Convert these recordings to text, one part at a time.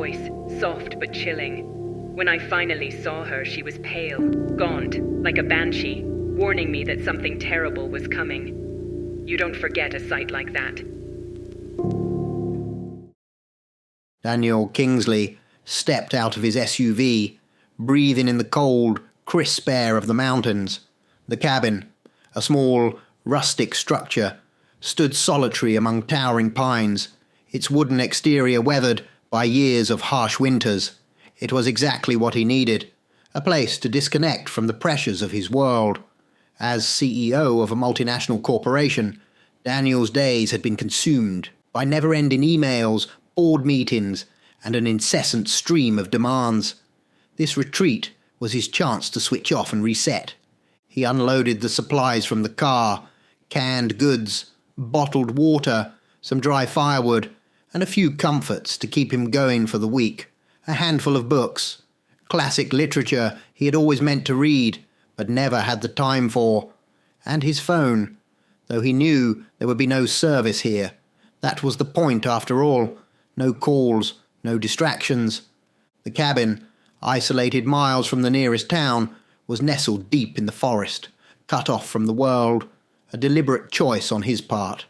voice, soft but chilling. When I finally saw her, she was pale, gaunt, like a banshee, warning me that something terrible was coming. You don't forget a sight like that. Daniel Kingsley stepped out of his SUV, breathing in the cold, crisp air of the mountains. The cabin, a small, rustic structure, stood solitary among towering pines, its wooden exterior weathered by years of harsh winters. It was exactly what he needed, a place to disconnect from the pressures of his world. As CEO of a multinational corporation, Daniel's days had been consumed by never-ending emails, board meetings, and an incessant stream of demands. This retreat was his chance to switch off and reset. He unloaded the supplies from the car, canned goods, bottled water, some dry firewood, and a few comforts to keep him going for the week. A handful of books, classic literature he had always meant to read, but never had the time for. And his phone, though he knew there would be no service here. That was the point after all. No calls, no distractions. The cabin, isolated miles from the nearest town, was nestled deep in the forest, cut off from the world, a deliberate choice on his part.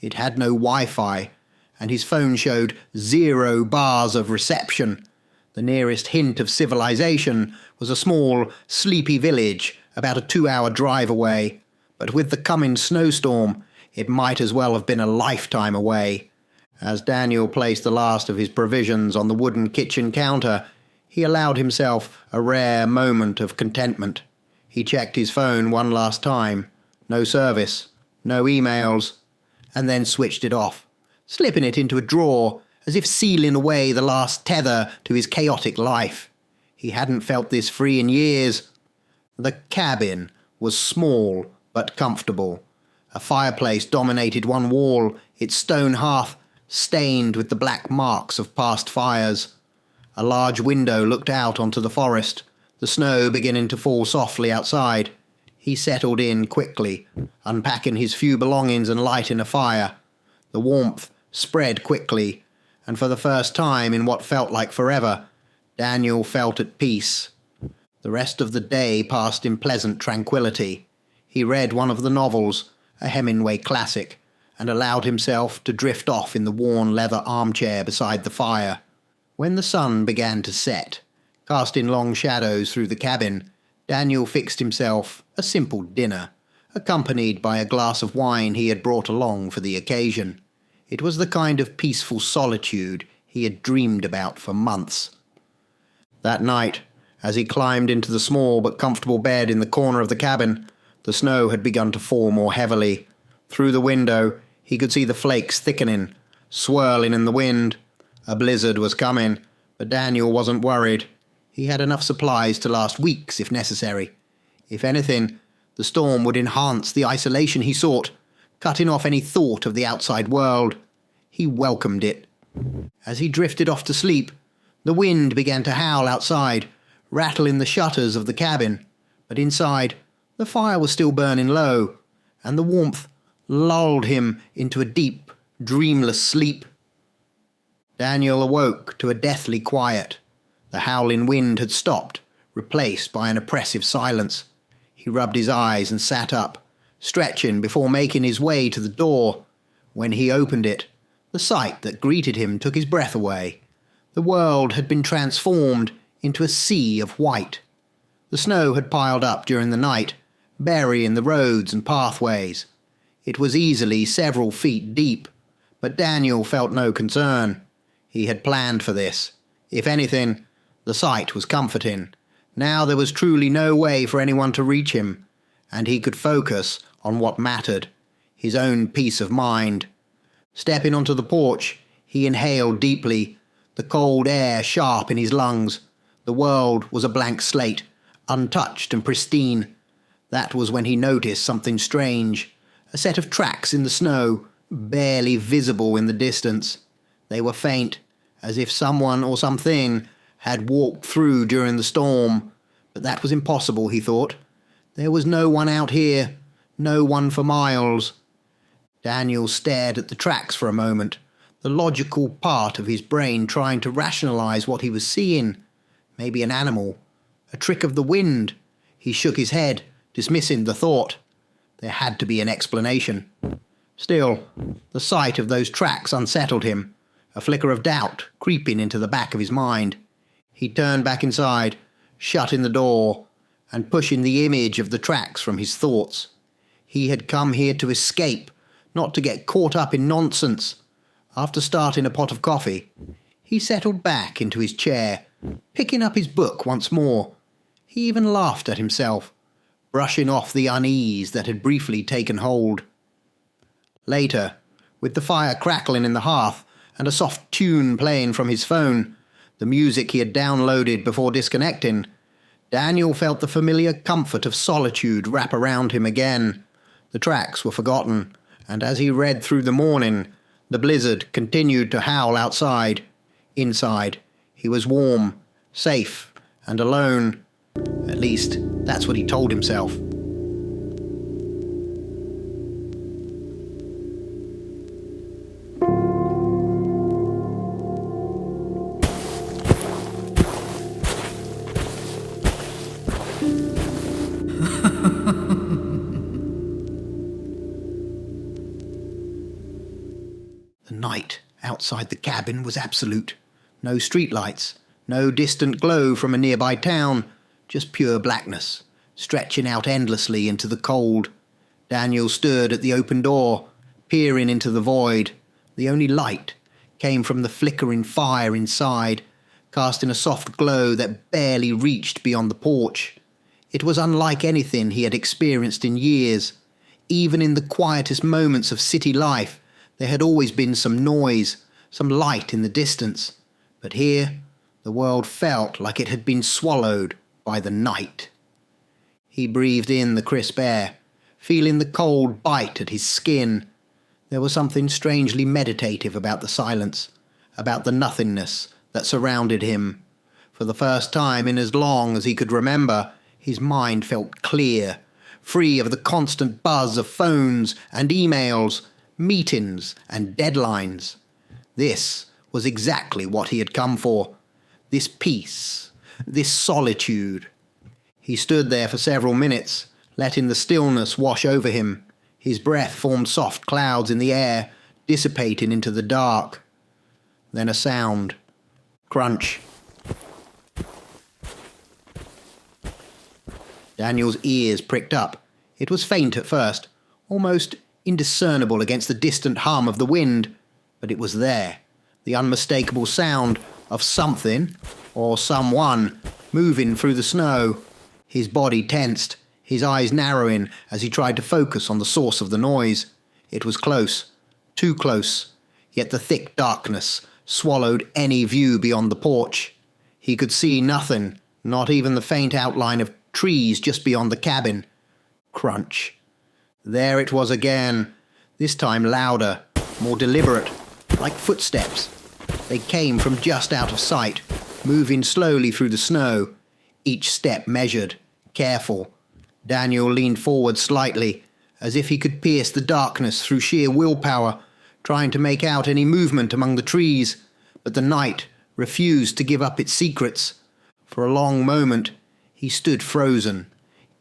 It had no Wi-Fi, and his phone showed 0 bars of reception. The nearest hint of civilization was a small, sleepy village about a 2-hour drive away, but with the coming snowstorm, it might as well have been a lifetime away. As Daniel placed the last of his provisions on the wooden kitchen counter, he allowed himself a rare moment of contentment. He checked his phone one last time. No service, no emails, and then switched it off, slipping it into a drawer as if sealing away the last tether to his chaotic life. He hadn't felt this free in years. The cabin was small but comfortable. A fireplace dominated one wall, its stone hearth stained with the black marks of past fires. A large window looked out onto the forest, the snow beginning to fall softly outside. He settled in quickly, unpacking his few belongings and lighting a fire. The warmth spread quickly, and for the first time in what felt like forever, Daniel felt at peace. The rest of the day passed in pleasant tranquility. He read one of the novels, a Hemingway classic, and allowed himself to drift off in the worn leather armchair beside the fire. When the sun began to set, casting long shadows through the cabin, Daniel fixed himself a simple dinner, accompanied by a glass of wine he had brought along for the occasion. It was the kind of peaceful solitude he had dreamed about for months. That night, as he climbed into the small but comfortable bed in the corner of the cabin, the snow had begun to fall more heavily. Through the window, he could see the flakes thickening, swirling in the wind. A blizzard was coming, but Daniel wasn't worried. He had enough supplies to last weeks if necessary. If anything, the storm would enhance the isolation he sought, cutting off any thought of the outside world. He welcomed it. As he drifted off to sleep, the wind began to howl outside, rattling the shutters of the cabin. But inside, the fire was still burning low, and the warmth lulled him into a deep, dreamless sleep. Daniel awoke to a deathly quiet. The howling wind had stopped, replaced by an oppressive silence. He rubbed his eyes and sat up, stretching before making his way to the door. When he opened it, the sight that greeted him took his breath away. The world had been transformed into a sea of white. The snow had piled up during the night, burying the roads and pathways. It was easily several feet deep, but Daniel felt no concern. He had planned for this. If anything, the sight was comforting. Now there was truly no way for anyone to reach him, and he could focus on what mattered, his own peace of mind. Stepping onto the porch, he inhaled deeply, the cold air sharp in his lungs. The world was a blank slate, untouched and pristine. That was when he noticed something strange. A set of tracks in the snow, barely visible in the distance. They were faint, as if someone or something had walked through during the storm. But that was impossible, he thought. There was no one out here, no one for miles. Daniel stared at the tracks for a moment. the logical part of his brain trying to rationalize what he was seeing. Maybe an animal, a trick of the wind. He shook his head, dismissing the thought. There had to be an explanation. Still, the sight of those tracks unsettled him, a flicker of doubt creeping into the back of his mind. He turned back inside, shutting the door, and pushing the image of the tracks from his thoughts. He had come here to escape, not to get caught up in nonsense. After starting a pot of coffee, he settled back into his chair, picking up his book once more. He even laughed at himself, brushing off the unease that had briefly taken hold. Later, with the fire crackling in the hearth and a soft tune playing from his phone, the music he had downloaded before disconnecting, Daniel felt the familiar comfort of solitude wrap around him again. The tracks were forgotten, and as he read through the morning, the blizzard continued to howl outside. Inside, he was warm, safe, and alone. At least, that's what he told himself. The night outside the cabin was absolute. No streetlights, no distant glow from a nearby town, just pure blackness, stretching out endlessly into the cold. Daniel stood at the open door, peering into the void. The only light came from the flickering fire inside, casting a soft glow that barely reached beyond the porch. It was unlike anything he had experienced in years. Even in the quietest moments of city life, there had always been some noise, some light in the distance. But here, the world felt like it had been swallowed by the night. He breathed in the crisp air, feeling the cold bite at his skin. There was something strangely meditative about the silence, about the nothingness that surrounded him. For the first time in as long as he could remember, his mind felt clear, free of the constant buzz of phones and emails, meetings and deadlines. This was exactly what he had come for. This peace, this solitude. He stood there for several minutes, letting the stillness wash over him. His breath formed soft clouds in the air, dissipating into the dark. Then a sound. Crunch. Daniel's ears pricked up. It was faint at first, almost indiscernible against the distant hum of the wind, but it was there, the unmistakable sound of something, or someone, moving through the snow. His body tensed, his eyes narrowing as he tried to focus on the source of the noise. It was close, too close, yet the thick darkness swallowed any view beyond the porch. He could see nothing, not even the faint outline of trees just beyond the cabin. Crunch. There it was again, this time louder, more deliberate, like footsteps. They came from just out of sight, moving slowly through the snow, each step measured, careful. Daniel leaned forward slightly, as if he could pierce the darkness through sheer willpower, trying to make out any movement among the trees, but the night refused to give up its secrets. For a long moment, he stood frozen,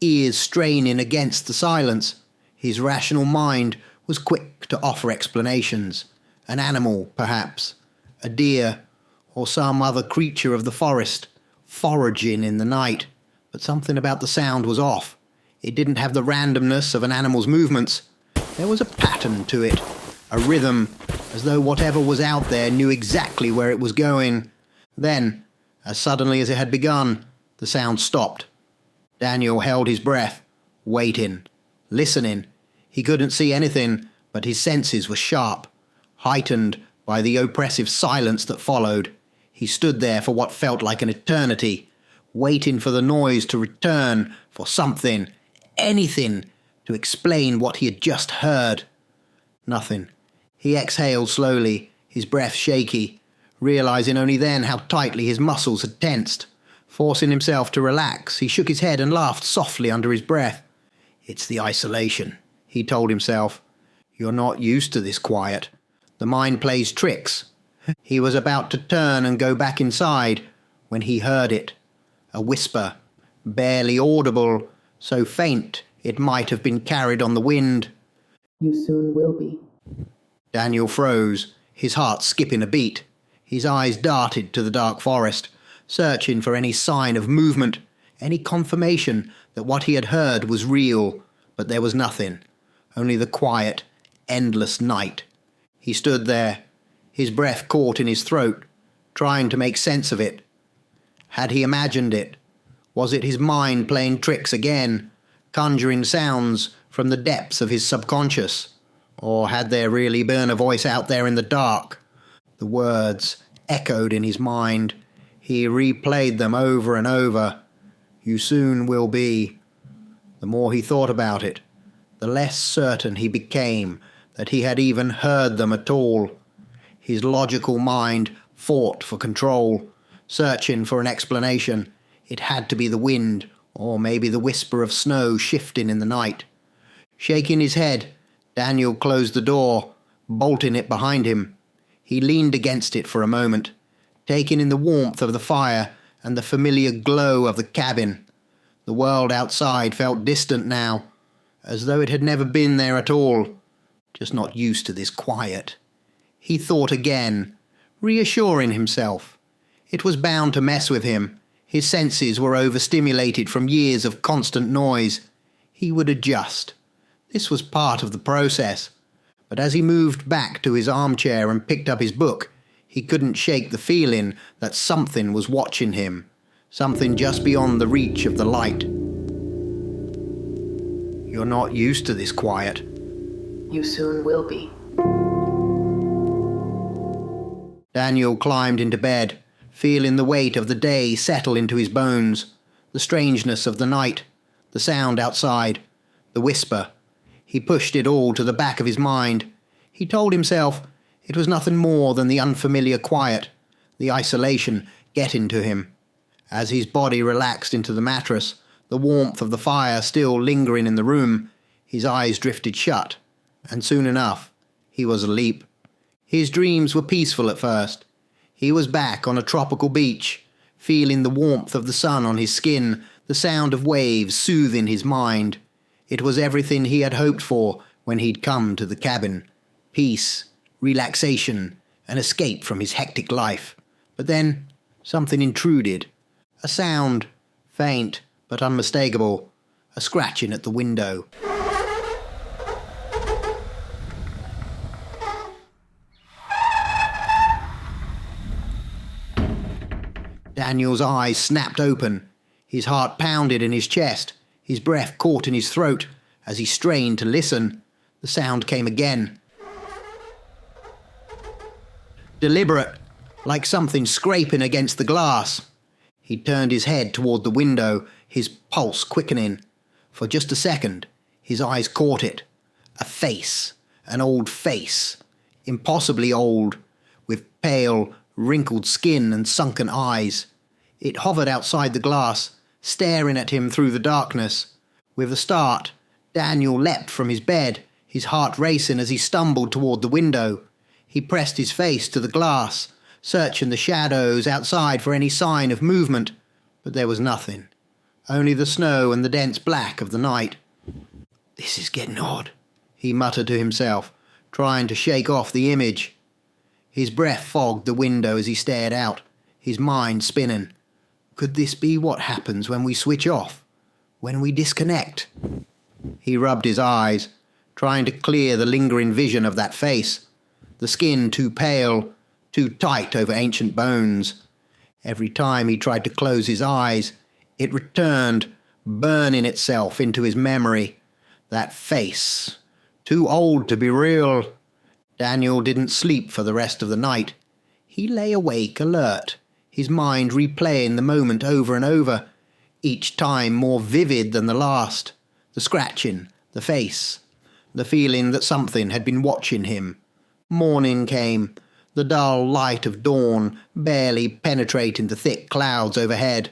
ears straining against the silence. His rational mind was quick to offer explanations. An animal, perhaps, a deer, or some other creature of the forest, foraging in the night. But something about the sound was off. It didn't have the randomness of an animal's movements. There was a pattern to it, a rhythm, as though whatever was out there knew exactly where it was going. Then, as suddenly as it had begun, the sound stopped. Daniel held his breath, waiting, listening. He couldn't see anything, but his senses were sharp, heightened by the oppressive silence that followed. He stood there for what felt like an eternity, waiting for the noise to return, for something, anything, to explain what he had just heard. Nothing. He exhaled slowly, his breath shaky, realizing only then how tightly his muscles had tensed. Forcing himself to relax, he shook his head and laughed softly under his breath. "It's the isolation," he told himself. "You're not used to this quiet. The mind plays tricks. He was about to turn and go back inside when he heard it. A whisper, barely audible, so faint it might have been carried on the wind. You soon will be. Daniel froze, his heart skipping a beat. His eyes darted to the dark forest, searching for any sign of movement, any confirmation that what he had heard was real, but there was nothing, only the quiet, endless night. He stood there, his breath caught in his throat, trying to make sense of it. Had he imagined it? Was it his mind playing tricks again, conjuring sounds from the depths of his subconscious? Or had there really been a voice out there in the dark? The words echoed in his mind. He replayed them over and over. You soon will be. The more he thought about it, the less certain he became that he had even heard them at all. His logical mind fought for control, searching for an explanation. It had to be the wind, or maybe the whisper of snow shifting in the night. Shaking his head, Daniel closed the door, bolting it behind him. He leaned against it for a moment, taking in the warmth of the fire and the familiar glow of the cabin. The world outside felt distant now, as though it had never been there at all, just not used to this quiet. He thought again, reassuring himself. It was bound to mess with him. His senses were overstimulated from years of constant noise. He would adjust. This was part of the process. But as he moved back to his armchair and picked up his book, he couldn't shake the feeling that something was watching him, something just beyond the reach of the light. You're not used to this quiet. You soon will be. Daniel climbed into bed, feeling the weight of the day settle into his bones, the strangeness of the night, the sound outside, the whisper. He pushed it all to the back of his mind. He told himself it was nothing more than the unfamiliar quiet, the isolation getting to him. As his body relaxed into the mattress, the warmth of the fire still lingering in the room, his eyes drifted shut, and soon enough, he was asleep. His dreams were peaceful at first. He was back on a tropical beach, feeling the warmth of the sun on his skin, the sound of waves soothing his mind. It was everything he had hoped for when he'd come to the cabin. Peace, relaxation, an escape from his hectic life. But then something intruded. A sound, faint but unmistakable, a scratching at the window. Daniel's eyes snapped open. His heart pounded in his chest. His breath caught in his throat. As he strained to listen, the sound came again. Deliberate, like something scraping against the glass. He turned his head toward the window, his pulse quickening. For just a second, his eyes caught it. A face, an old face, impossibly old, with pale, wrinkled skin and sunken eyes. It hovered outside the glass, staring at him through the darkness. With a start, Daniel leapt from his bed, his heart racing as he stumbled toward the window. He pressed his face to the glass, searching the shadows outside for any sign of movement, but there was nothing. Only the snow and the dense black of the night. This is getting odd, he muttered to himself, trying to shake off the image. His breath fogged the window as he stared out, his mind spinning. Could this be what happens when we switch off? When we disconnect? He rubbed his eyes, trying to clear the lingering vision of that face. The skin too pale, too tight over ancient bones. Every time he tried to close his eyes, it returned, burning itself into his memory. That face, too old to be real. Daniel didn't sleep for the rest of the night. He lay awake, alert, his mind replaying the moment over and over, each time more vivid than the last. The scratching, the face, the feeling that something had been watching him. Morning came, the dull light of dawn barely penetrating the thick clouds overhead.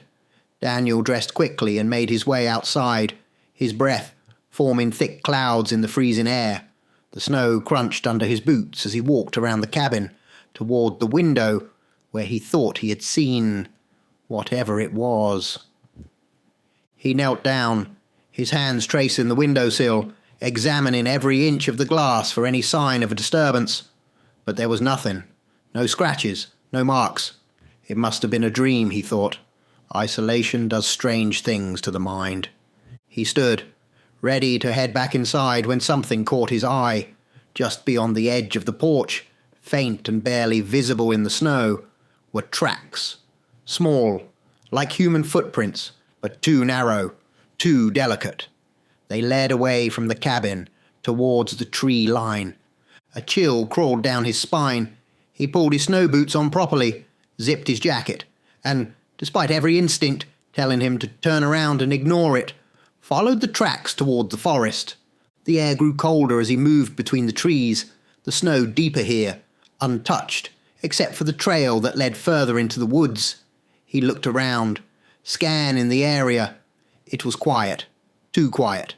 Daniel dressed quickly and made his way outside, his breath forming thick clouds in the freezing air. The snow crunched under his boots as he walked around the cabin toward the window where he thought he had seen whatever it was. He knelt down, his hands tracing the windowsill, examining every inch of the glass for any sign of a disturbance. But there was nothing. No scratches, no marks. It must have been a dream, he thought. Isolation does strange things to the mind. He stood, ready to head back inside when something caught his eye. Just beyond the edge of the porch, faint and barely visible in the snow, were tracks. Small, like human footprints, but too narrow, too delicate. They led away from the cabin, towards the tree line. A chill crawled down his spine. He pulled his snow boots on properly, zipped his jacket, and, despite every instinct telling him to turn around and ignore it, followed the tracks toward the forest. The air grew colder as he moved between the trees, the snow deeper here, untouched, except for the trail that led further into the woods. He looked around, scanning the area. It was quiet, too quiet.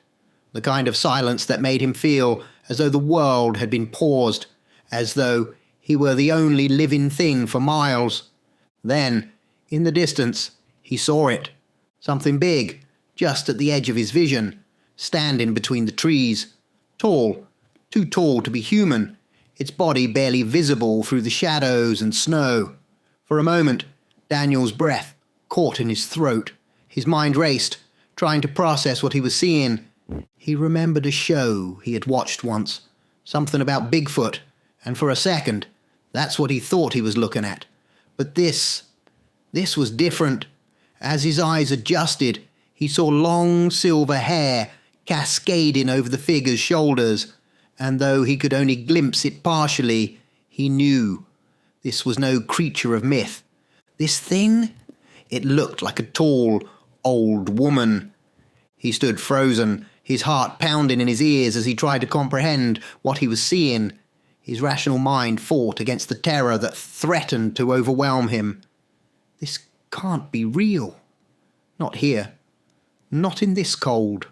The kind of silence that made him feel as though the world had been paused, as though he were the only living thing for miles. Then, in the distance, he saw it. Something big, just at the edge of his vision, standing between the trees. Tall, too tall to be human, its body barely visible through the shadows and snow. For a moment, Daniel's breath caught in his throat. His mind raced, trying to process what he was seeing. He remembered a show he had watched once, something about Bigfoot, and for a second, that's what he thought he was looking at. But this was different. As his eyes adjusted, he saw long silver hair cascading over the figure's shoulders, and though he could only glimpse it partially, he knew this was no creature of myth. This thing? It looked like a tall, old woman. He stood frozen, his heart pounding in his ears as he tried to comprehend what he was seeing. His rational mind fought against the terror that threatened to overwhelm him. This can't be real. Not here. Not in this cold.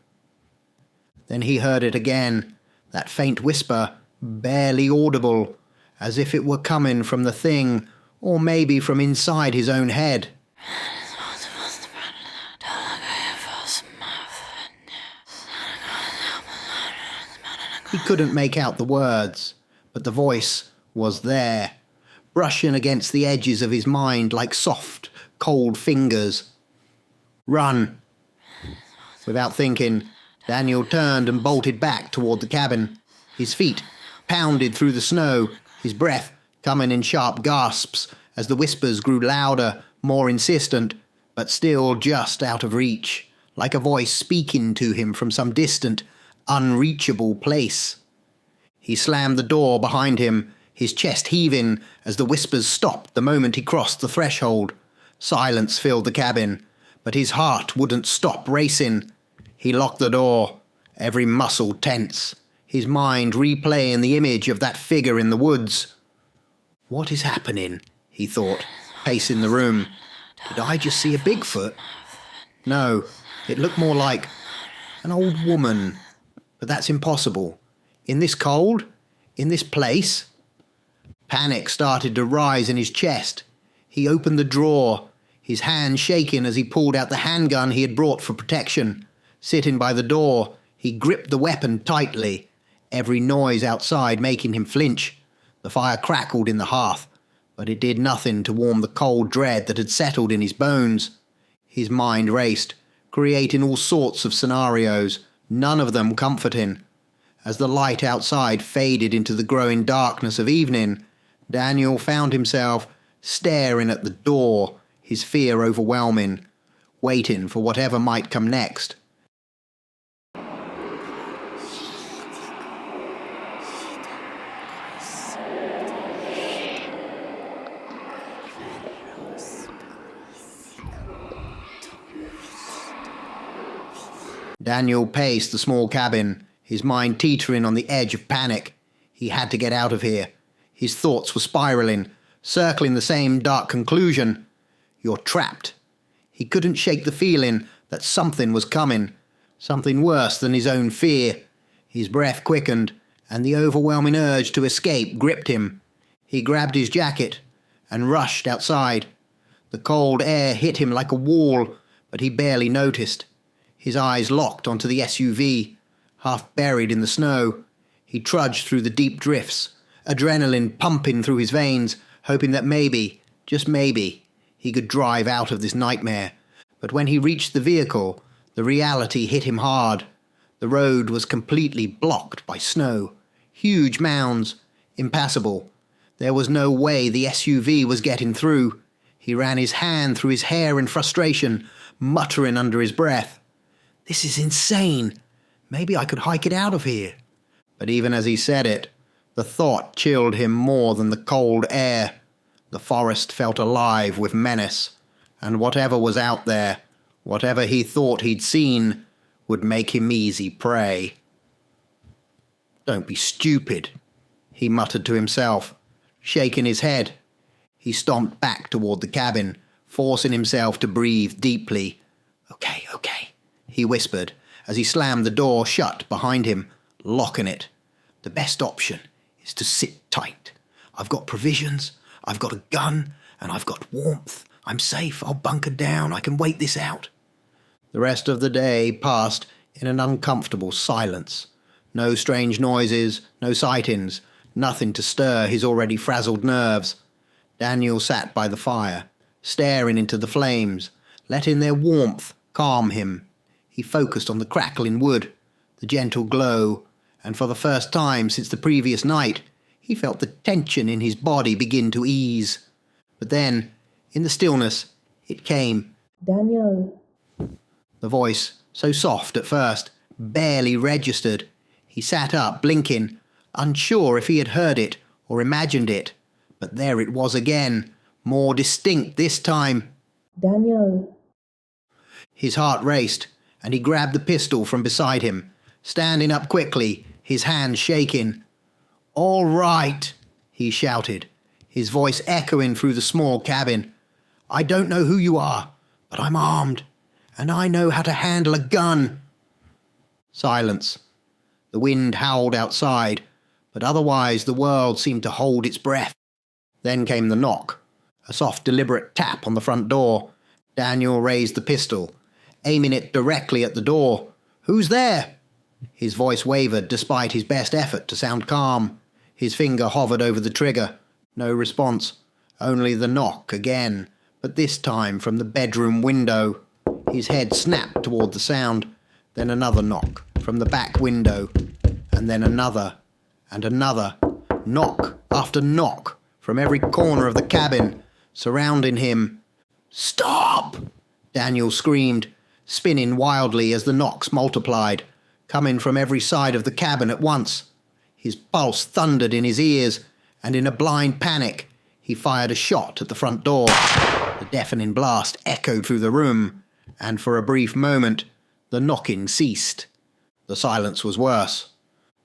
Then he heard it again, that faint whisper, barely audible, as if it were coming from the thing, or maybe from inside his own head. He couldn't make out the words, but the voice was there, brushing against the edges of his mind like soft, cold fingers. Run! Without thinking, Daniel turned and bolted back toward the cabin. His feet pounded through the snow, his breath coming in sharp gasps as the whispers grew louder, more insistent, but still just out of reach, like a voice speaking to him from some distant, unreachable place. He slammed the door behind him, his chest heaving as the whispers stopped the moment he crossed the threshold. Silence filled the cabin, but his heart wouldn't stop racing. He locked the door, every muscle tense, his mind replaying the image of that figure in the woods. What is happening? He thought, pacing the room. Did I just see a Bigfoot? No, it looked more like an old woman. But that's impossible. In this cold? In this place? Panic started to rise in his chest. He opened the drawer, his hand shaking as he pulled out the handgun he had brought for protection. Sitting by the door, he gripped the weapon tightly, every noise outside making him flinch. The fire crackled in the hearth, but it did nothing to warm the cold dread that had settled in his bones. His mind raced, creating all sorts of scenarios, none of them comforting. As the light outside faded into the growing darkness of evening, Daniel found himself staring at the door, his fear overwhelming, waiting for whatever might come next. Daniel paced the small cabin, his mind teetering on the edge of panic. He had to get out of here. His thoughts were spiraling, circling the same dark conclusion. You're trapped. He couldn't shake the feeling that something was coming, something worse than his own fear. His breath quickened, and the overwhelming urge to escape gripped him. He grabbed his jacket and rushed outside. The cold air hit him like a wall, but he barely noticed. His eyes locked onto the SUV, half buried in the snow. He trudged through the deep drifts, adrenaline pumping through his veins, hoping that maybe, just maybe, he could drive out of this nightmare. But when he reached the vehicle, the reality hit him hard. The road was completely blocked by snow. Huge mounds, impassable. There was no way the SUV was getting through. He ran his hand through his hair in frustration, muttering under his breath, "This is insane. Maybe I could hike it out of here." But even as he said it, the thought chilled him more than the cold air. The forest felt alive with menace, and whatever was out there, whatever he thought he'd seen, would make him easy prey. "Don't be stupid," he muttered to himself, shaking his head. He stomped back toward the cabin, forcing himself to breathe deeply. Okay, he whispered as he slammed the door shut behind him, locking it. "The best option is to sit tight. I've got provisions, I've got a gun, and I've got warmth. I'm safe, I'll bunker down, I can wait this out." The rest of the day passed in an uncomfortable silence. No strange noises, no sightings, nothing to stir his already frazzled nerves. Daniel sat by the fire, staring into the flames, letting their warmth calm him. He focused on the crackling wood, the gentle glow, and for the first time since the previous night, he felt the tension in his body begin to ease. But then, in the stillness, it came. Daniel. The voice, so soft at first, barely registered. He sat up, blinking, unsure if he had heard it or imagined it. But there it was again, more distinct this time. Daniel. His heart raced, and he grabbed the pistol from beside him, standing up quickly, his hands shaking. "All right," he shouted, his voice echoing through the small cabin. "I don't know who you are, but I'm armed, and I know how to handle a gun." Silence. The wind howled outside, but otherwise the world seemed to hold its breath. Then came the knock, a soft, deliberate tap on the front door. Daniel raised the pistol, aiming it directly at the door. "Who's there?" His voice wavered despite his best effort to sound calm. His finger hovered over the trigger. No response. Only the knock again, but this time from the bedroom window. His head snapped toward the sound. Then another knock from the back window, and then another, and another. Knock after knock from every corner of the cabin, surrounding him. "Stop!" Daniel screamed, spinning wildly as the knocks multiplied, coming from every side of the cabin at once. His pulse thundered in his ears, and in a blind panic, he fired a shot at the front door. The deafening blast echoed through the room, and for a brief moment, the knocking ceased. The silence was worse.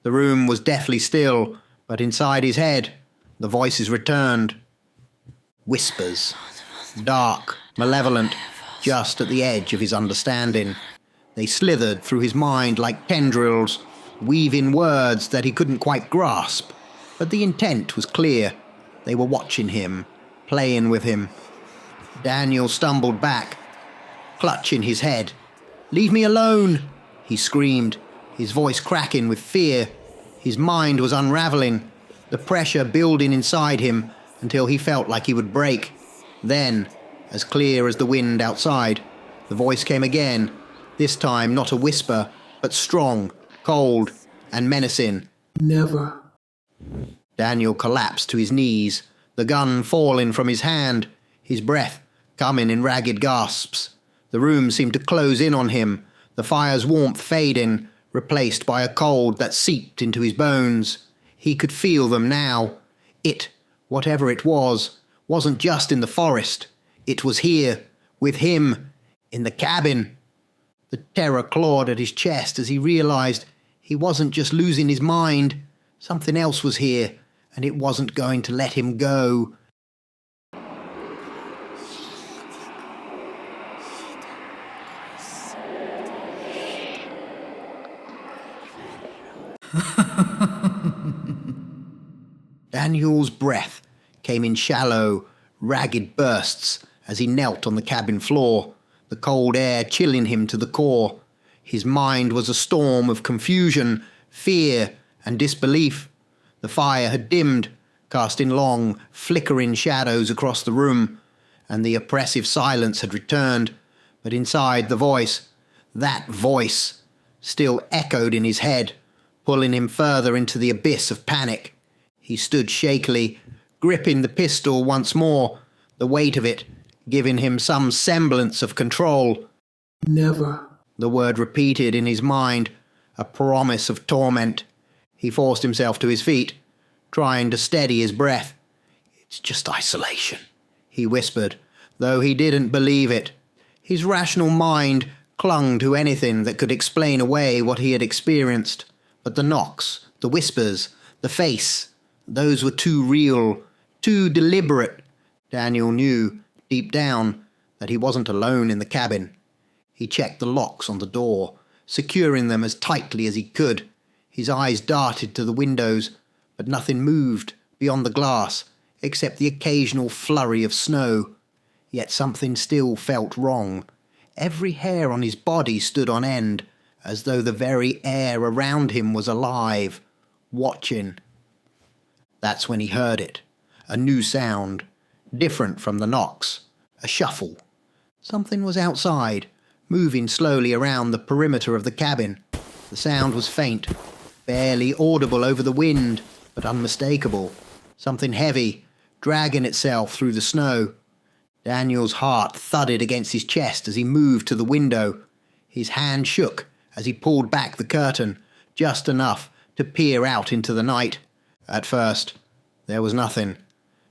The room was deathly still, but inside his head, the voices returned. Whispers. Dark, malevolent, just at the edge of his understanding. They slithered through his mind like tendrils, weaving words that he couldn't quite grasp. But the intent was clear. They were watching him, playing with him. Daniel stumbled back, clutching his head. "Leave me alone!" he screamed, his voice cracking with fear. His mind was unraveling, the pressure building inside him until he felt like he would break. Then, as clear as the wind outside, the voice came again, this time not a whisper, but strong, cold, and menacing. Never. Daniel collapsed to his knees, the gun falling from his hand, his breath coming in ragged gasps. The room seemed to close in on him, the fire's warmth fading, replaced by a cold that seeped into his bones. He could feel them now. It, whatever it was, wasn't just in the forest. It was here, with him, in the cabin. The terror clawed at his chest as he realized he wasn't just losing his mind. Something else was here, and it wasn't going to let him go. Daniel's breath came in shallow, ragged bursts as he knelt on the cabin floor, the cold air chilling him to the core. His mind was a storm of confusion, fear, and disbelief. The fire had dimmed, casting long, flickering shadows across the room, and the oppressive silence had returned. But inside, the voice, that voice, still echoed in his head, pulling him further into the abyss of panic. He stood shakily, gripping the pistol once more, the weight of it giving him some semblance of control. Never. The word repeated in his mind, a promise of torment. He forced himself to his feet, trying to steady his breath. "It's just isolation," he whispered, though he didn't believe it. His rational mind clung to anything that could explain away what he had experienced. But the knocks, the whispers, the face, those were too real, too deliberate. Daniel knew, deep down, that he wasn't alone in the cabin. He checked the locks on the door, securing them as tightly as he could. His eyes darted to the windows, but nothing moved beyond the glass, except the occasional flurry of snow. Yet something still felt wrong. Every hair on his body stood on end, as though the very air around him was alive, watching. That's when he heard it. A new sound, different from the knocks. A shuffle. Something was outside, moving slowly around the perimeter of the cabin. The sound was faint, barely audible over the wind, but unmistakable. Something heavy, dragging itself through the snow. Daniel's heart thudded against his chest as he moved to the window. His hand shook as he pulled back the curtain, just enough to peer out into the night. At first, there was nothing,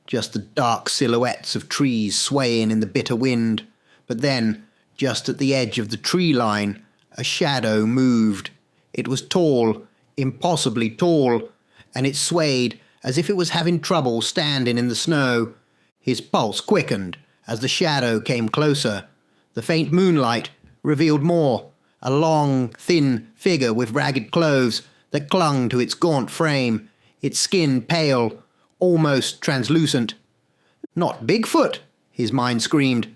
just the dark silhouettes of trees swaying in the bitter wind. But then, just at the edge of the tree line, a shadow moved. It was tall, impossibly tall, and it swayed as if it was having trouble standing in the snow. His pulse quickened as the shadow came closer. The faint moonlight revealed more, a long, thin figure with ragged clothes that clung to its gaunt frame, its skin pale, almost translucent. Not Bigfoot, his mind screamed.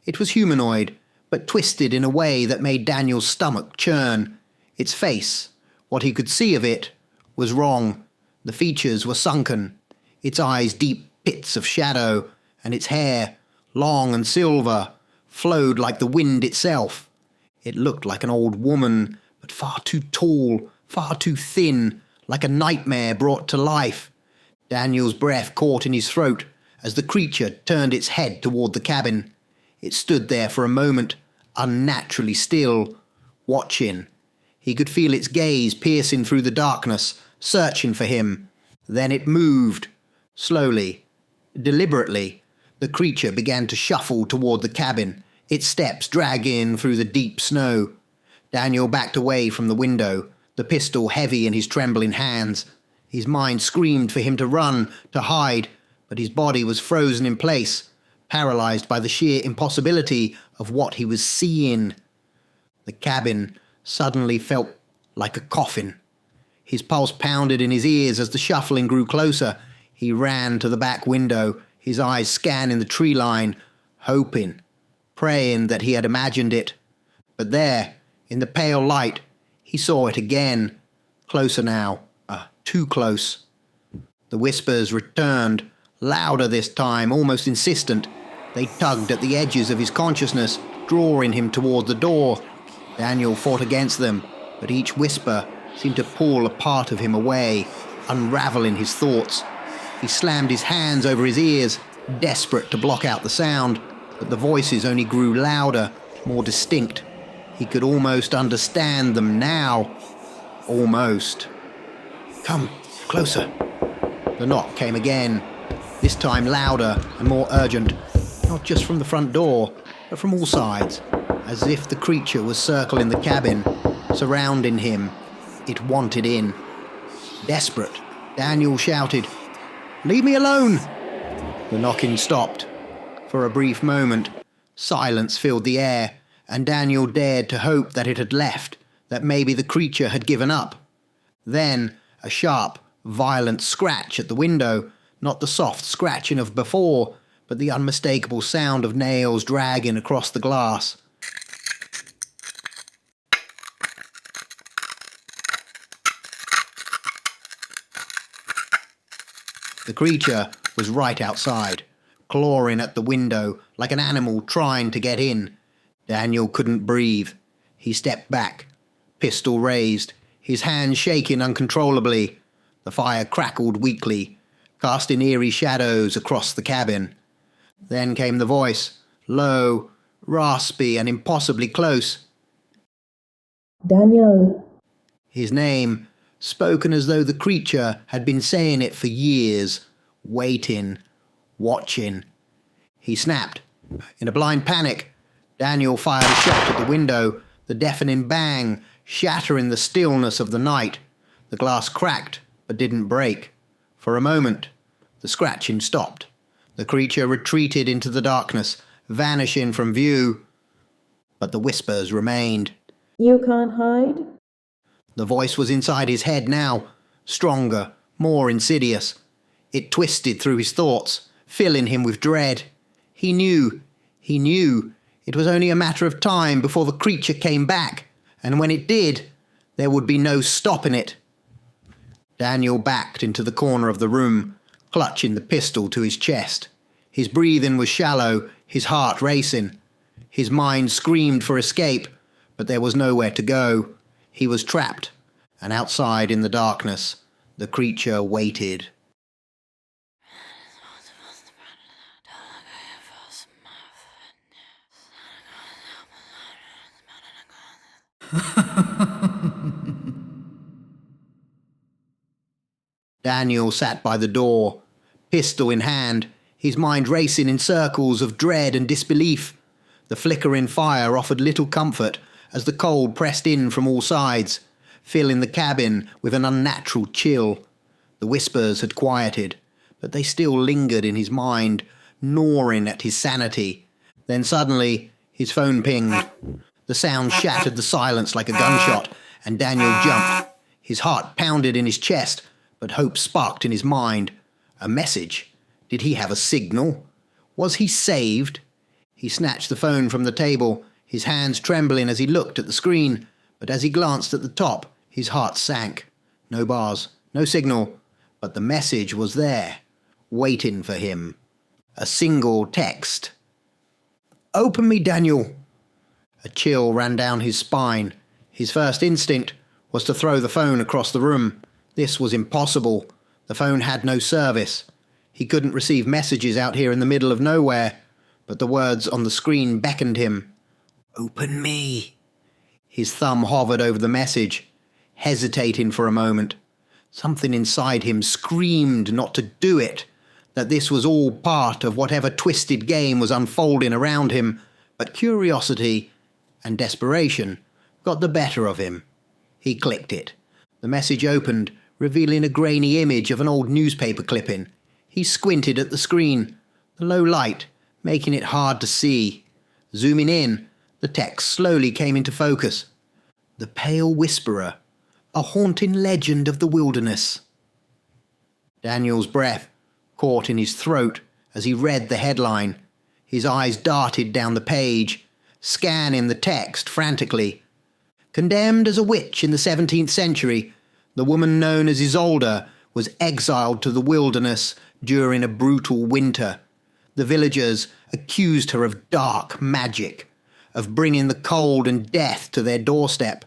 It was humanoid, but twisted in a way that made Daniel's stomach churn. Its face, what he could see of it, was wrong. The features were sunken, its eyes deep pits of shadow, and its hair, long and silver, flowed like the wind itself. It looked like an old woman, but far too tall, far too thin, like a nightmare brought to life. Daniel's breath caught in his throat as the creature turned its head toward the cabin. It stood there for a moment, unnaturally still, watching. He could feel its gaze piercing through the darkness, searching for him. Then it moved. Slowly, deliberately, the creature began to shuffle toward the cabin, its steps dragging through the deep snow. Daniel backed away from the window, the pistol heavy in his trembling hands. His mind screamed for him to run, to hide, but his body was frozen in place, paralyzed by the sheer impossibility of what he was seeing. The cabin suddenly felt like a coffin. His pulse pounded in his ears as the shuffling grew closer. He ran to the back window, his eyes scanning the tree line, hoping, praying that he had imagined it. But there, in the pale light, he saw it again, closer now, too close. The whispers returned, louder this time, almost insistent. They tugged at the edges of his consciousness, drawing him toward the door. Daniel fought against them, but each whisper seemed to pull a part of him away, unraveling his thoughts. He slammed his hands over his ears, desperate to block out the sound, but the voices only grew louder, more distinct. He could almost understand them now. Almost. "Come, closer." The knock came again, this time louder and more urgent, not just from the front door, but from all sides, as if the creature was circling the cabin, surrounding him. It wanted in. Desperate, Daniel shouted, "Leave me alone!" The knocking stopped. For a brief moment, silence filled the air, and Daniel dared to hope that it had left, that maybe the creature had given up. Then, a sharp, violent scratch at the window, Not the soft scratching of before, but the unmistakable sound of nails dragging across the glass. The creature was right outside, clawing at the window like an animal trying to get in. Daniel couldn't breathe. He stepped back, pistol raised, his hands shaking uncontrollably. The fire crackled weakly, casting eerie shadows across the cabin. Then came the voice, low, raspy and impossibly close. Daniel. His name, spoken as though the creature had been saying it for years, waiting, watching. He snapped. In a blind panic, Daniel fired a shot at the window, the deafening bang shattering the stillness of the night. The glass cracked, but didn't break. For a moment, the scratching stopped. The creature retreated into the darkness, vanishing from view. But the whispers remained. You can't hide? The voice was inside his head now, stronger, more insidious. It twisted through his thoughts, filling him with dread. He knew. It was only a matter of time before the creature came back, and when it did, there would be no stopping it. Daniel backed into the corner of the room, clutching the pistol to his chest. His breathing was shallow, his heart racing. His mind screamed for escape, but there was nowhere to go. He was trapped, and outside in the darkness, the creature waited. Daniel sat by the door, pistol in hand, his mind racing in circles of dread and disbelief. The flickering fire offered little comfort as the cold pressed in from all sides, filling the cabin with an unnatural chill. The whispers had quieted, but they still lingered in his mind, gnawing at his sanity. Then suddenly, his phone pinged. The sound shattered the silence like a gunshot, and Daniel jumped. His heart pounded in his chest, but hope sparked in his mind. A message? Did he have a signal? Was he saved? He snatched the phone from the table, his hands trembling as he looked at the screen, but as he glanced at the top, his heart sank. No bars, no signal, but the message was there, waiting for him. A single text. "Open me, Daniel." A chill ran down his spine. His first instinct was to throw the phone across the room. This was impossible. The phone had no service. He couldn't receive messages out here in the middle of nowhere, but the words on the screen beckoned him. "Open me." His thumb hovered over the message, hesitating for a moment. Something inside him screamed not to do it, that this was all part of whatever twisted game was unfolding around him, but curiosity and desperation got the better of him. He clicked it. The message opened, revealing a grainy image of an old newspaper clipping. He squinted at the screen, the low light making it hard to see. Zooming in, the text slowly came into focus. "The Pale Whisperer, a haunting legend of the wilderness." Daniel's breath caught in his throat as he read the headline. His eyes darted down the page, scanning the text frantically. Condemned as a witch in the 17th century, the woman known as Isolde was exiled to the wilderness during a brutal winter. The villagers accused her of dark magic, of bringing the cold and death to their doorstep.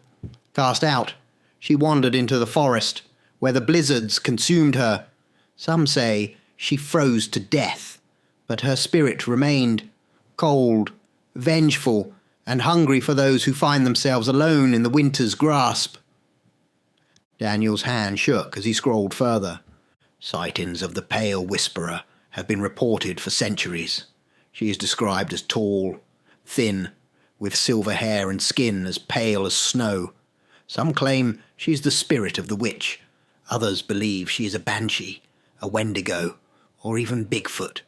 Cast out, she wandered into the forest, where the blizzards consumed her. Some say she froze to death, but her spirit remained, cold, vengeful, and hungry for those who find themselves alone in the winter's grasp. Daniel's hand shook as he scrolled further. Sightings of the Pale Whisperer have been reported for centuries. She is described as tall, thin, with silver hair and skin as pale as snow. Some claim she is the spirit of the witch. Others believe she is a Banshee, a Wendigo, or even Bigfoot.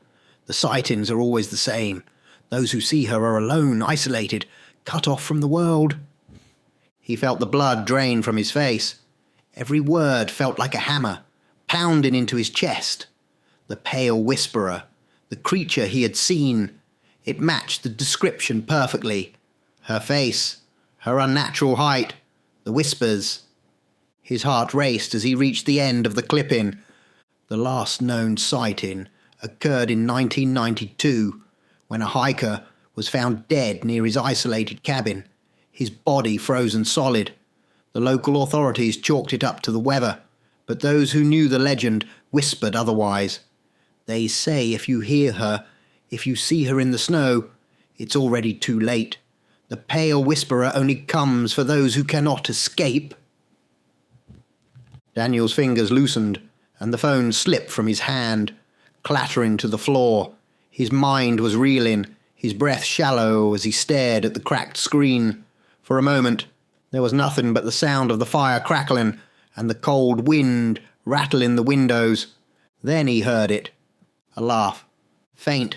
The sightings are always the same. Those who see her are alone, isolated, cut off from the world. He felt the blood drain from his face. Every word felt like a hammer, pounding into his chest. The pale whisperer, the creature he had seen. It matched the description perfectly. Her face, her unnatural height, the whispers. His heart raced as he reached the end of the clipping. The last known sighting occurred in 1992, when a hiker was found dead near his isolated cabin, his body frozen solid. The local authorities chalked it up to the weather, but those who knew the legend whispered otherwise. They say if you hear her, if you see her in the snow, it's already too late. The pale whisperer only comes for those who cannot escape. Daniel's fingers loosened, and the phone slipped from his hand, clattering to the floor. His mind was reeling, his breath shallow as he stared at the cracked screen. For a moment, there was nothing but the sound of the fire crackling and the cold wind rattling the windows. Then he heard it. A laugh. Faint,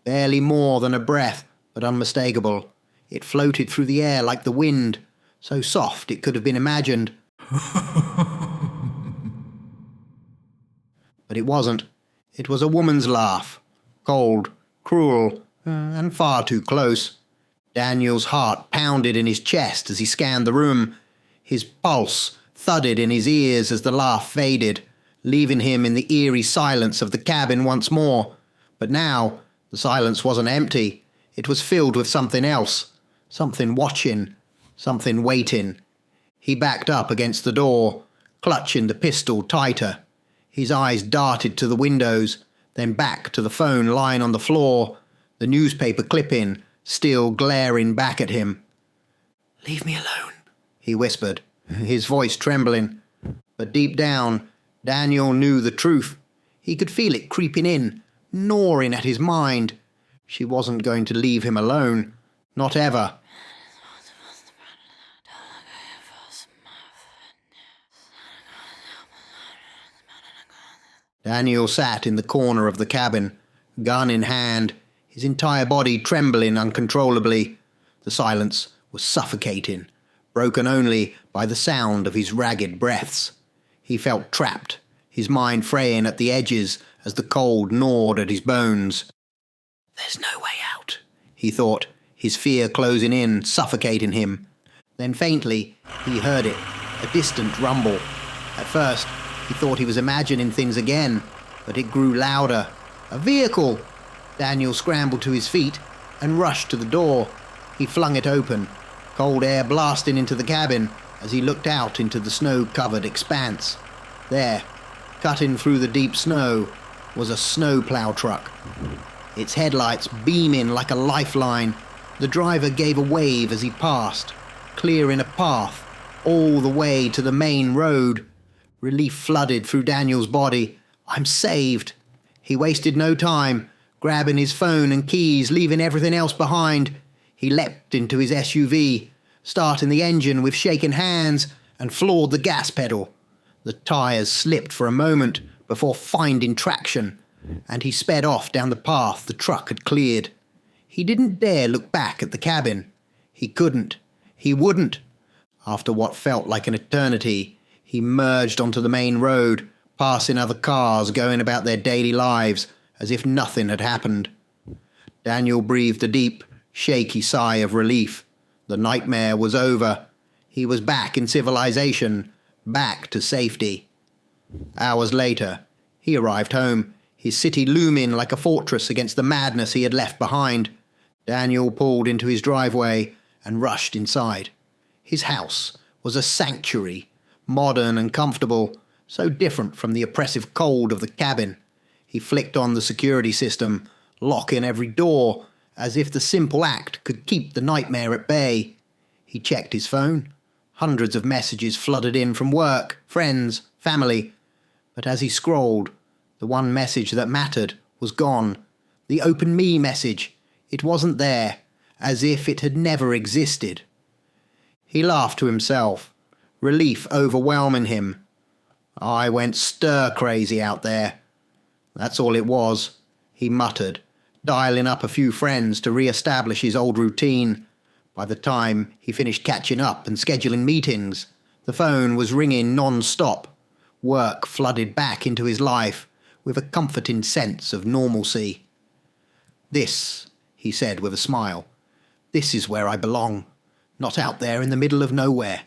barely more than a breath, but unmistakable. It floated through the air like the wind, so soft it could have been imagined. But it wasn't. It was a woman's laugh. Cold, cruel, and far too close. Daniel's heart pounded in his chest as he scanned the room. His pulse thudded in his ears as the laugh faded, leaving him in the eerie silence of the cabin once more. But now, the silence wasn't empty. It was filled with something else. Something watching. Something waiting. He backed up against the door, clutching the pistol tighter. His eyes darted to the windows, then back to the phone lying on the floor, the newspaper clipping still glaring back at him. "Leave me alone," he whispered, his voice trembling. But deep down, Daniel knew the truth. He could feel it creeping in, gnawing at his mind. She wasn't going to leave him alone. Not ever. Daniel sat in the corner of the cabin, gun in hand, his entire body trembling uncontrollably. The silence was suffocating, broken only by the sound of his ragged breaths. He felt trapped, his mind fraying at the edges as the cold gnawed at his bones. "There's no way out," he thought, his fear closing in, suffocating him. Then faintly, he heard it, a distant rumble. At first, he thought he was imagining things again, but it grew louder. A vehicle! Daniel scrambled to his feet and rushed to the door. He flung it open, cold air blasting into the cabin as he looked out into the snow-covered expanse. There, cutting through the deep snow, was a snowplow truck. Its headlights beaming like a lifeline. The driver gave a wave as he passed, clearing a path all the way to the main road. Relief flooded through Daniel's body. "I'm saved." He wasted no time, grabbing his phone and keys, leaving everything else behind. He leapt into his SUV, starting the engine with shaking hands, and floored the gas pedal. The tires slipped for a moment before finding traction, and he sped off down the path the truck had cleared. He didn't dare look back at the cabin. He couldn't. He wouldn't. After what felt like an eternity, he merged onto the main road, passing other cars going about their daily lives as if nothing had happened. Daniel breathed a deep, shaky sigh of relief. The nightmare was over. He was back in civilization, back to safety. Hours later, he arrived home, his city looming like a fortress against the madness he had left behind. Daniel pulled into his driveway and rushed inside. His house was a sanctuary, modern and comfortable, so different from the oppressive cold of the cabin. He flicked on the security system, locking every door, as if the simple act could keep the nightmare at bay. He checked his phone. Hundreds of messages flooded in from work, friends, family. But as he scrolled, the one message that mattered was gone. The Open Me message. It wasn't there, as if it had never existed. He laughed to himself, relief overwhelming him. "I went stir-crazy out there." That's all it was, he muttered, dialing up a few friends to re-establish his old routine. By the time he finished catching up and scheduling meetings, the phone was ringing non-stop. Work flooded back into his life, with a comforting sense of normalcy. "This," he said with a smile, "this is where I belong, not out there in the middle of nowhere."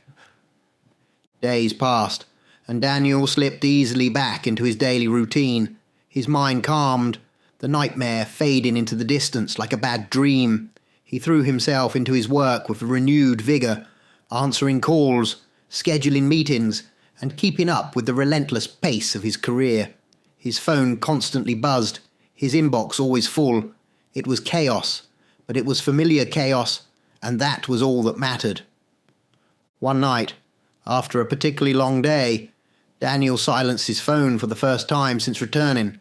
Days passed, and Daniel slipped easily back into his daily routine, his mind calmed, the nightmare fading into the distance like a bad dream. He threw himself into his work with renewed vigour, answering calls, scheduling meetings, and keeping up with the relentless pace of his career. His phone constantly buzzed, his inbox always full. It was chaos, but it was familiar chaos, and that was all that mattered. One night, after a particularly long day, Daniel silenced his phone for the first time since returning.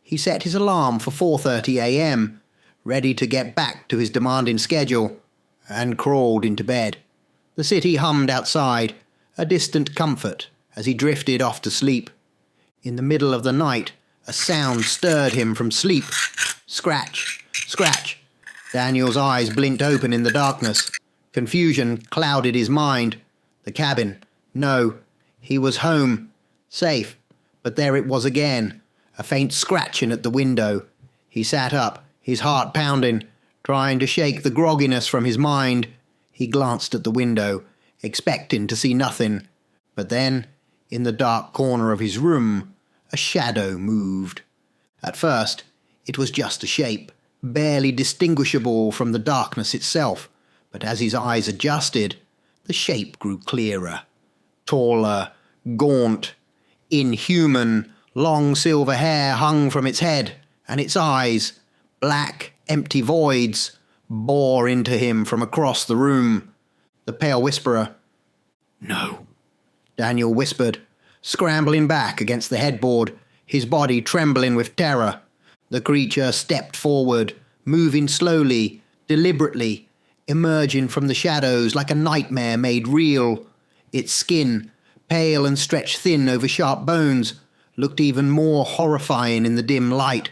He set his alarm for 4:30 a.m., ready to get back to his demanding schedule, and crawled into bed. The city hummed outside, a distant comfort, as he drifted off to sleep. In the middle of the night, a sound stirred him from sleep. Scratch, scratch. Daniel's eyes blinked open in the darkness. Confusion clouded his mind. The cabin. No, he was home. Safe. But there it was again, a faint scratching at the window. He sat up, his heart pounding, trying to shake the grogginess from his mind. He glanced at the window, expecting to see nothing. But then, in the dark corner of his room, a shadow moved. At first, it was just a shape, barely distinguishable from the darkness itself. But as his eyes adjusted, the shape grew clearer. Taller, gaunt, inhuman, long silver hair hung from its head, and its eyes, black, empty voids, bore into him from across the room. The pale whisperer. "No," Daniel whispered, scrambling back against the headboard, his body trembling with terror. The creature stepped forward, moving slowly, deliberately, emerging from the shadows like a nightmare made real. Its skin, pale and stretched thin over sharp bones, looked even more horrifying in the dim light.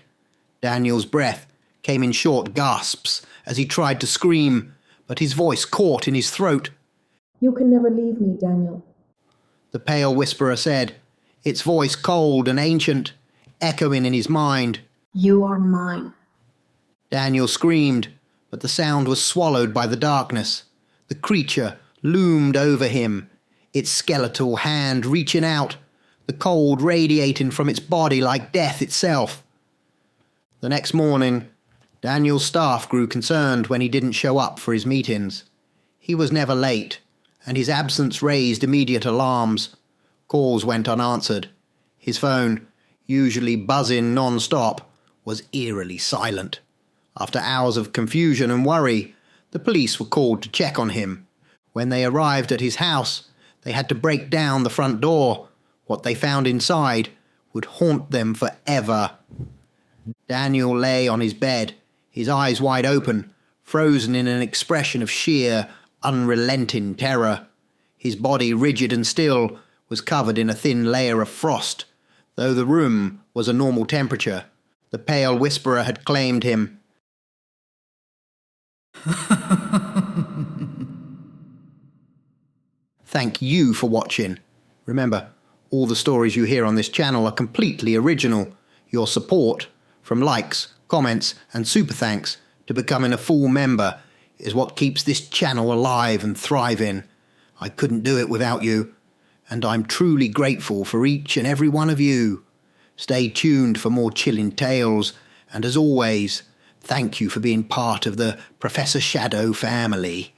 Daniel's breath came in short gasps as he tried to scream, but his voice caught in his throat. "You can never leave me, Daniel." The pale whisperer said, its voice cold and ancient, echoing in his mind. "You are mine." Daniel screamed, but the sound was swallowed by the darkness. The creature loomed over him, its skeletal hand reaching out, the cold radiating from its body like death itself. The next morning, Daniel's staff grew concerned when he didn't show up for his meetings. He was never late, and his absence raised immediate alarms. Calls went unanswered. His phone, usually buzzing non-stop, was eerily silent. After hours of confusion and worry, the police were called to check on him. When they arrived at his house, they had to break down the front door. What they found inside would haunt them forever. Daniel lay on his bed, his eyes wide open, frozen in an expression of sheer, unrelenting terror. His body, rigid and still, was covered in a thin layer of frost, though the room was a normal temperature. The pale whisperer had claimed him. Thank you for watching. Remember, all the stories you hear on this channel are completely original. Your support, from likes, comments, and super thanks to becoming a full member, is what keeps this channel alive and thriving. I couldn't do it without you, and I'm truly grateful for each and every one of you. Stay tuned for more chilling tales, and as always, thank you for being part of the Professor Shadow family.